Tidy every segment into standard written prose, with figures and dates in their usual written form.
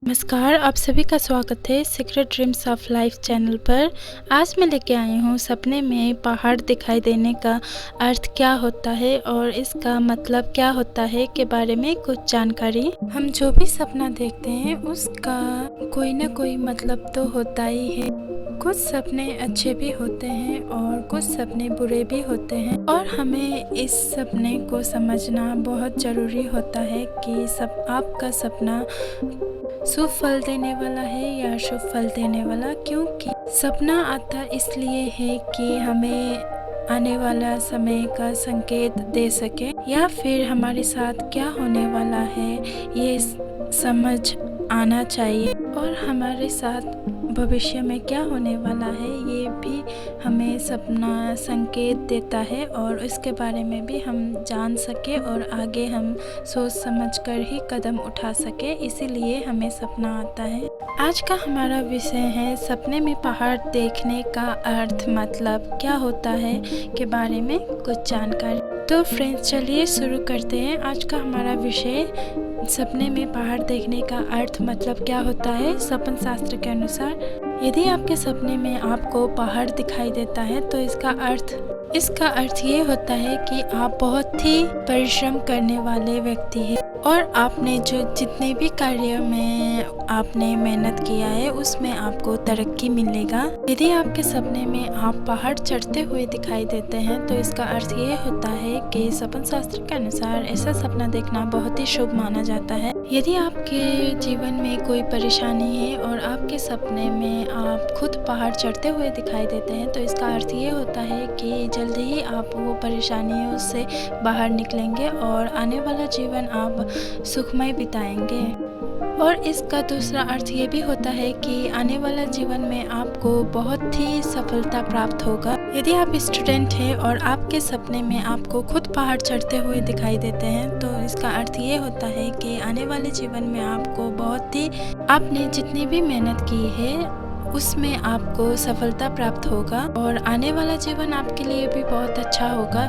नमस्कार, आप सभी का स्वागत है secret dreams of life channel पर। आज मैं लेके आई हूँ सपने में पहाड़ दिखाई देने का अर्थ क्या होता है और इसका मतलब क्या होता है के बारे में कुछ जानकारी। हम जो भी सपना देखते हैं उसका कोई ना कोई मतलब तो होता ही है। कुछ सपने अच्छे भी होते हैं और कुछ सपने बुरे भी होते हैं और हमें इस सपने को समझना बहुत ज़रूरी होता है कि आपका सपना शुभ फल देने वाला है या शुभ फल देने वाला। क्योंकि सपना आता इसलिए है कि हमें आने वाला समय का संकेत दे सके या फिर हमारे साथ क्या होने वाला है ये समझ आना चाहिए और हमारे साथ भविष्य में क्या होने वाला है ये भी हमें सपना संकेत देता है और इसके बारे में भी हम जान सके और आगे हम सोच समझ कर ही कदम उठा सके, इसीलिए हमें सपना आता है। आज का हमारा विषय है सपने में पहाड़ देखने का अर्थ मतलब क्या होता है के बारे में कुछ जानकारी। तो फ्रेंड्स चलिए शुरू करते हैं। आज का हमारा विषय सपने में पहाड़ देखने का अर्थ मतलब क्या होता है। सपन शास्त्र के अनुसार यदि आपके सपने में आपको पहाड़ दिखाई देता है तो इसका अर्थ ये होता है कि आप बहुत ही परिश्रम करने वाले व्यक्ति हैं और आपने जितने भी कार्य में आपने मेहनत किया है उसमें आपको तरक्की मिलेगा। यदि आपके सपने में आप पहाड़ चढ़ते हुए दिखाई देते हैं तो इसका अर्थ ये होता है कि सपन शास्त्र के अनुसार ऐसा सपना देखना बहुत ही शुभ माना जाता है। यदि आपके जीवन में कोई परेशानी है और आपके सपने में आप खुद पहाड़ चढ़ते हुए दिखाई देते हैं तो इसका अर्थ ये होता है कि जल्द ही आप वो परेशानियों से बाहर निकलेंगे और आने वाला जीवन आप सुखमय बिताएंगे। और इसका दूसरा अर्थ ये भी होता है कि आने वाला जीवन में आपको बहुत ही सफलता प्राप्त होगा। यदि आप स्टूडेंट हैं और आपके सपने में आपको खुद पहाड़ चढ़ते हुए दिखाई देते हैं तो इसका अर्थ ये होता है कि आने वाले जीवन में आपको बहुत ही आपने जितनी भी मेहनत की है उसमें आपको सफलता प्राप्त होगा और आने वाला जीवन आपके लिए भी बहुत अच्छा होगा।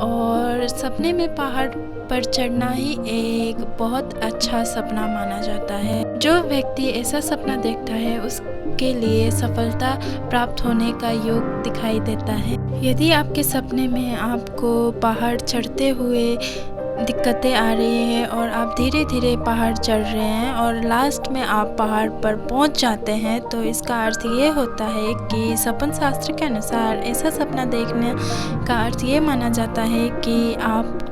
और सपने में पहाड़ पर चढ़ना ही एक बहुत अच्छा सपना माना जाता है। जो व्यक्ति ऐसा सपना देखता है उसके लिए सफलता प्राप्त होने का योग दिखाई देता है। यदि आपके सपने में आपको पहाड़ चढ़ते हुए दिक्कतें आ रही हैं और आप धीरे धीरे पहाड़ चढ़ रहे हैं और लास्ट में आप पहाड़ पर पहुंच जाते हैं तो इसका अर्थ ये होता है कि सपन शास्त्र के अनुसार ऐसा सपना देखने का अर्थ ये माना जाता है कि आपको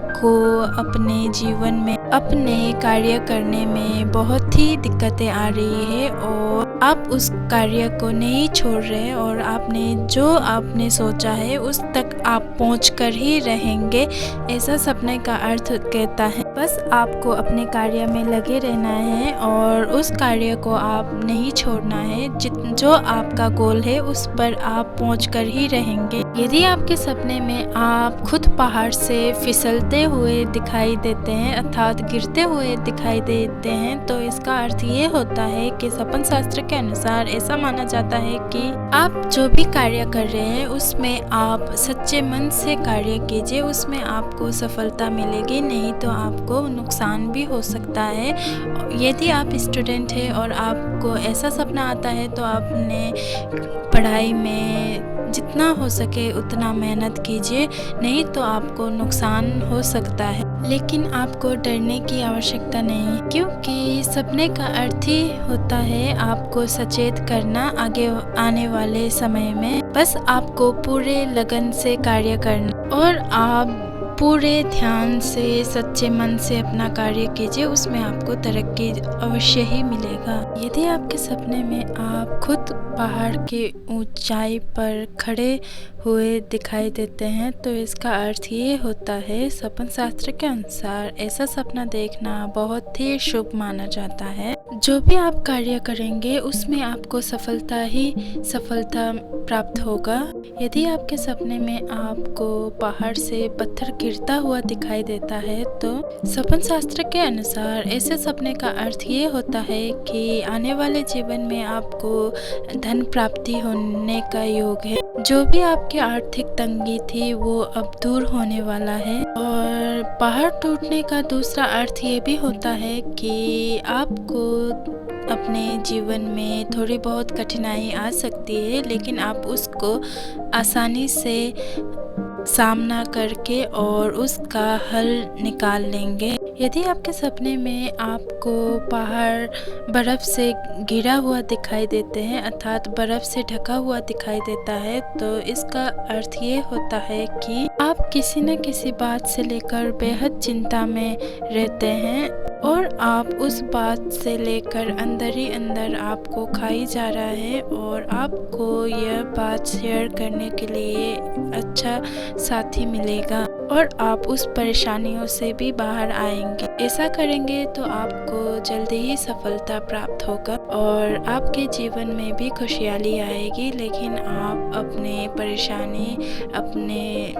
अपने जीवन में अपने कार्य करने में बहुत ही दिक्कतें आ रही है और आप उस कार्य को नहीं छोड़ रहे और आपने सोचा है उस तक आप पहुंचकर ही रहेंगे, ऐसा सपने का अर्थ कहता है। बस आपको अपने कार्य में लगे रहना है और उस कार्य को आप नहीं छोड़ना है। जो आपका गोल है उस पर आप पहुंचकर ही रहेंगे। यदि आपके सपने में आप खुद पहाड़ से फिसलते हुए दिखाई देते हैं अर्थात गिरते हुए दिखाई देते हैं तो इसका अर्थ ये होता है कि सपन शास्त्र के अनुसार ऐसा माना जाता है कि आप जो भी कार्य कर रहे हैं उसमें आप सच्चे मन से कार्य कीजिए, उसमें आपको सफलता मिलेगी, नहीं तो आपको नुकसान भी हो सकता है। यदि आप स्टूडेंट हैं और आपको ऐसा सपना आता है तो आपने पढ़ाई में जितना हो सके उतना मेहनत कीजिए, नहीं तो आपको नुकसान हो सकता है। लेकिन आपको डरने की आवश्यकता नहीं क्योंकि सपने का अर्थ ही होता है आपको सचेत करना आगे आने वाले समय में। बस आपको पूरे लगन से कार्य करना और आप पूरे ध्यान से सच्चे मन से अपना कार्य कीजिए, उसमें आपको तरक्की अवश्य ही मिलेगा। यदि आपके सपने में आप खुद पहाड़ की ऊंचाई पर खड़े हुए दिखाई देते हैं तो इसका अर्थ ये होता है सपन शास्त्र के अनुसार ऐसा सपना देखना बहुत ही शुभ माना जाता है। जो भी आप कार्य करेंगे उसमें आपको सफलता प्राप्त होगा। यदि आपके सपने में आपको पहाड़ से पत्थर गिरता हुआ दिखाई देता है, तो सपन शास्त्र के अनुसार ऐसे सपने का अर्थ ये होता है कि आने वाले जीवन में आपको धन प्राप्ति होने का योग है। जो भी आपकी आर्थिक तंगी थी वो अब दूर होने वाला है। और पहाड़ टूटने का दूसरा अर्थ ये भी होता है कि आपको अपने जीवन में थोड़ी बहुत कठिनाई आ सकती है, लेकिन आप उसको आसानी से सामना करके और उसका हल निकाल लेंगे। यदि आपके सपने में आपको पहाड़ बर्फ़ से घिरा हुआ दिखाई देते हैं, अर्थात बर्फ़ से ढका हुआ दिखाई देता है, तो इसका अर्थ ये होता है कि आप किसी न किसी बात से लेकर बेहद चिंता में रहते हैं और आप उस बात से लेकर अंदर ही अंदर आपको खाई जा रहा है और आपको यह बात शेयर करने के लिए अच्छा साथी मिलेगा और आप उस परेशानियों से भी बाहर आएंगे। ऐसा करेंगे तो आपको जल्दी ही सफलता प्राप्त होगा और आपके जीवन में भी खुशहाली आएगी। लेकिन आप अपने परेशानी, अपने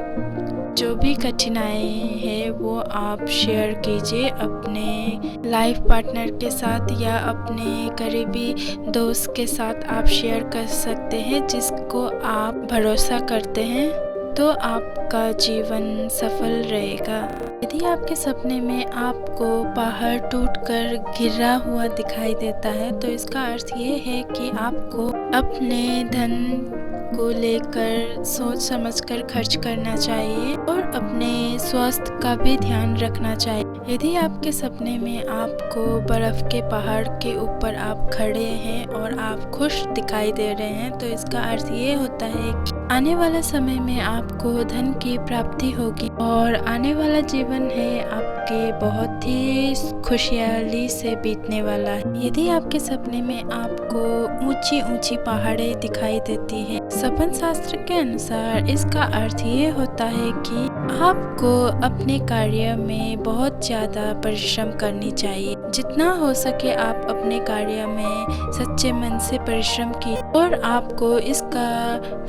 जो भी कठिनाई है वो आप शेयर कीजिए अपने लाइफ पार्टनर के साथ या अपने करीबी दोस्त के साथ आप शेयर कर सकते हैं, जिसको आप भरोसा करते हैं, तो आपका जीवन सफल रहेगा। यदि आपके सपने में आपको पहाड़ टूटकर गिरा हुआ दिखाई देता है, तो इसका अर्थ ये है कि आपको अपने धन को लेकर सोच समझकर खर्च करना चाहिए और अपने स्वास्थ्य का भी ध्यान रखना चाहिए। यदि आपके सपने में आपको बर्फ़ के पहाड़ के ऊपर आप खड़े हैं और आप खुश दिखाई दे रहे हैं, तो इसका अर्थ ये होता है कि आने वाला समय में आपको धन की प्राप्ति होगी और आने वाला जीवन है आपके बहुत ही खुशहाली से बीतने वाला है। यदि आपके सपने में आपको ऊंची ऊंची पहाड़ें दिखाई देती हैं, सपन शास्त्र के अनुसार इसका अर्थ ये होता है कि आपको अपने कार्य में बहुत ज़्यादा परिश्रम करनी चाहिए। जितना हो सके आप अपने कार्य में सच्चे मन से परिश्रम कीजिए और आपको इसका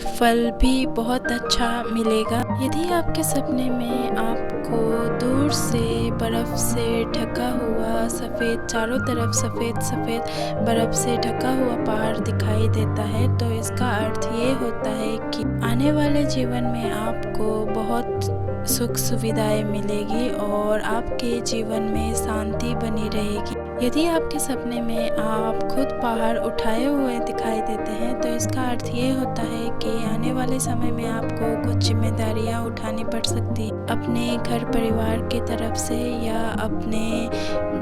फल भी बहुत अच्छा मिलेगा। यदि आपके सपने में आपको दूर से बर्फ़ से ढका हुआ सफ़ेद, चारों तरफ सफ़ेद सफ़ेद बर्फ़ से ढका हुआ पहाड़ दिखाई देता है, तो इसका अर्थ ये होता है कि आने वाले जीवन में आपको बहुत सुख सुविधाएं मिलेगी और आपके जीवन में शांति बनी रहेगी। यदि आपके सपने में आप खुद पहाड़ उठाए हुए दिखाई देते हैं, तो इसका अर्थ ये होता है कि आने वाले समय में आपको कुछ जिम्मेदारियां उठानी पड़ सकती है, अपने घर परिवार की तरफ से या अपने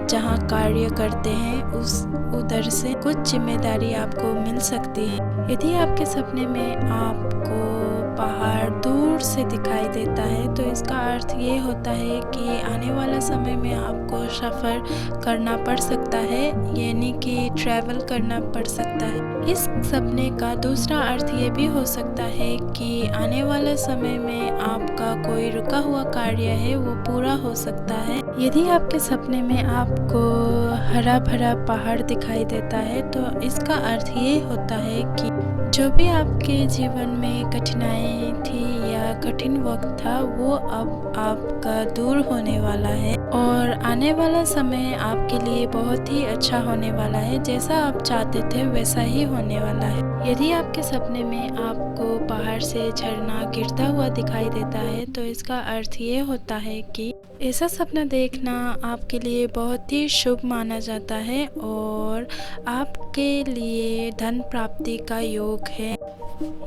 जहां कार्य करते हैं उधर से कुछ जिम्मेदारी आपको मिल सकती है। यदि आपके सपने में आपको पहाड़ दूर से दिखाई देता है, तो इसका अर्थ ये होता है कि आने वाला समय में आपको सफ़र करना पड़ सकता है, यानी कि ट्रैवल करना पड़ सकता है। इस सपने का दूसरा अर्थ ये भी हो सकता है कि आने वाले समय में आपका कोई रुका हुआ कार्य है वो पूरा हो सकता है। यदि आपके सपने में आपको हरा भरा पहाड़ दिखाई देता है, तो इसका अर्थ ये होता है कि जो भी आपके जीवन में कठिनाई थी या कठिन वक्त था, वो अब आपका दूर होने वाला है और आने वाला समय आपके लिए बहुत ही अच्छा होने वाला है। जैसा आप चाहते थे वैसा ही होने वाला है। यदि आपके सपने में आपको पहाड़ से झरना गिरता हुआ दिखाई देता है, तो इसका अर्थ ये होता है कि ऐसा सपना देखना आपके लिए बहुत ही शुभ माना जाता है और आपके लिए धन प्राप्ति का योग है।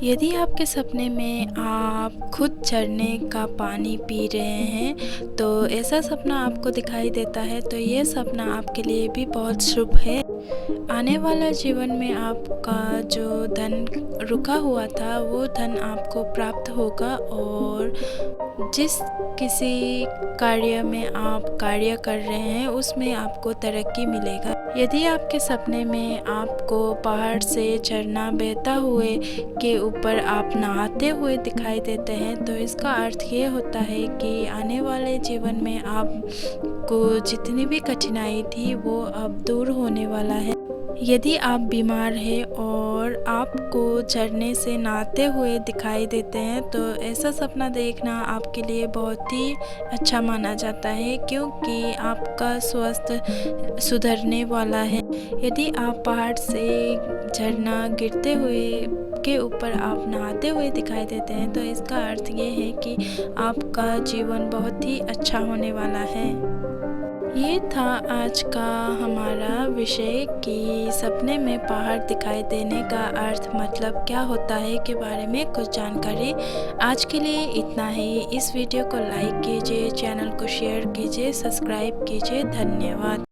यदि आपके सपने में आप खुद झरने का पानी पी रहे हैं, तो ऐसा सपना आपको दिखाई देता है, तो ये सपना आपके लिए भी बहुत शुभ है। आने वाला जीवन में आपका जो धन रुका हुआ था वो धन आपको प्राप्त होगा और जिस किसी कार्य में आप कार्य कर रहे हैं उसमें आपको तरक्की मिलेगा। यदि आपके सपने में आपको पहाड़ से झरना बहता हुए के ऊपर आप नहाते हुए दिखाई देते हैं, तो इसका अर्थ ये होता है कि आने वाले जीवन में आपको जितनी भी कठिनाई थी वो अब दूर होने वाला है। यदि आप बीमार हैं और आपको झरने से नहाते हुए दिखाई देते हैं तो ऐसा सपना देखना आपके लिए बहुत ही अच्छा माना जाता है, क्योंकि आपका स्वास्थ्य सुधरने वाला है। यदि आप पहाड़ से झरना गिरते हुए के ऊपर आप नहाते हुए दिखाई देते हैं तो इसका अर्थ ये है कि आपका जीवन बहुत ही अच्छा होने वाला है। ये था आज का हमारा विषय कि सपने में पहाड़ दिखाई देने का अर्थ मतलब क्या होता है के बारे में कुछ जानकारी। आज के लिए इतना ही। इस वीडियो को लाइक कीजिए, चैनल को शेयर कीजिए, सब्सक्राइब कीजिए। धन्यवाद।